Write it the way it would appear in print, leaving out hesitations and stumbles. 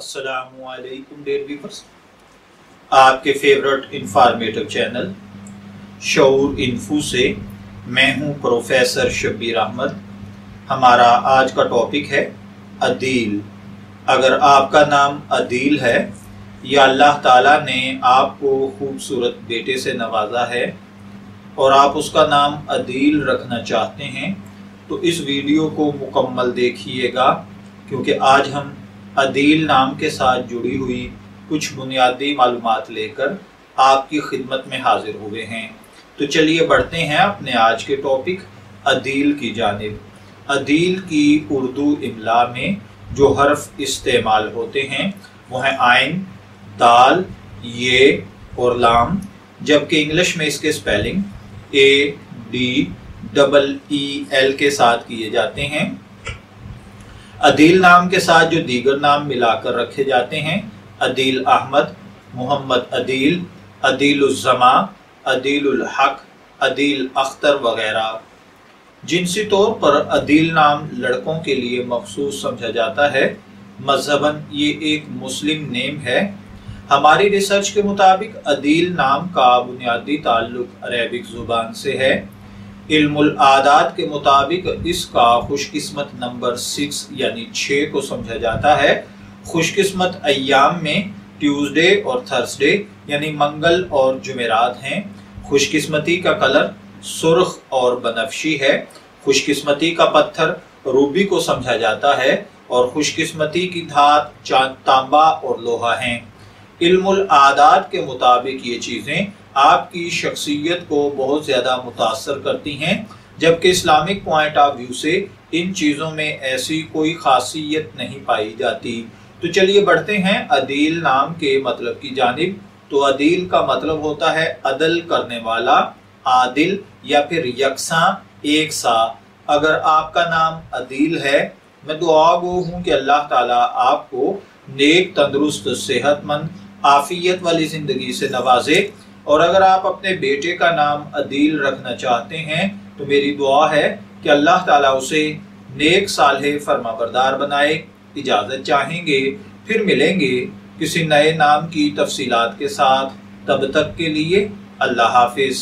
अस्सलामुअलैकुम dear viewers, आपके favourite informative channel शऊर info से मैं हूं प्रोफेसर शब्बीर अहमद। हमारा आज का टॉपिक है अदील। अगर आपका नाम अदील है या अल्लाह ताला ने आपको खूबसूरत बेटे से नवाजा है और आप उसका नाम अदील रखना चाहते हैं तो इस वीडियो को मुकम्मल देखिएगा, क्योंकि आज हम अदील नाम के साथ जुड़ी हुई कुछ बुनियादी मालूमात लेकर आपकी खिदमत में हाजिर हुए हैं। तो चलिए बढ़ते हैं अपने आज के टॉपिक अदील की जानिब। अदील की उर्दू इमला में जो हर्फ इस्तेमाल होते हैं वो हैं आइन, दाल, ये और लाम, जबकि इंग्लिश में इसके स्पेलिंग ADEEL के साथ किए जाते हैं। अदील नाम के साथ जो दीगर नाम मिलाकर रखे जाते हैं, अदील अहमद, मोहम्मद अदील, अदील उज़्ज़मा, अदील उल हक, अदील अख्तर वगैरह। जिनसी तौर पर अदील नाम लड़कों के लिए मखसूस समझा जाता है। मज़हबन ये एक मुस्लिम नेम है। हमारी रिसर्च के मुताबिक अदील नाम का बुनियादी ताल्लुक अरेबिक ज़ुबान से है। इल्मुल आदात के मुताबिक इसका खुशकिस्मत नंबर 6 यानी 6 को समझा जाता है। खुशकिस्मत अय्याम में ट्यूसडे और थर्सडे यानी मंगल और जुमेरात हैं। खुशकिस्मती का कलर सुर्ख और बनफशी है। खुशकिस्मती का पत्थर रूबी को समझा जाता है और खुशकिस्मती की धात चांद, तांबा और लोहा हैं। इल्मुल आदात के मुताबिक ये चीज़ें आपकी शख्सियत को बहुत ज़्यादा मुतासर करती हैं, जबकि इस्लामिक पॉइंट ऑफ व्यू से इन चीज़ों में ऐसी कोई खासियत नहीं पाई जाती। तो चलिए बढ़ते हैं अदील नाम के मतलब की जानिब। तो अदील का मतलब होता है अदल करने वाला, आदिल या फिर यकसा, एक सा। अगर आपका नाम अदील है, मैं दुआ गो हूँ कि अल्लाह ताला आपको नेक, तंदुरुस्त, सेहतमंद, आफियत वाली ज़िंदगी से नवाजे। और अगर आप अपने बेटे का नाम अदील रखना चाहते हैं तो मेरी दुआ है कि अल्लाह ताला उसे नेक, सालेह, फरमाबरदार बनाए। इजाज़त चाहेंगे, फिर मिलेंगे किसी नए नाम की तफसीलात के साथ। तब तक के लिए अल्लाह हाफिज़।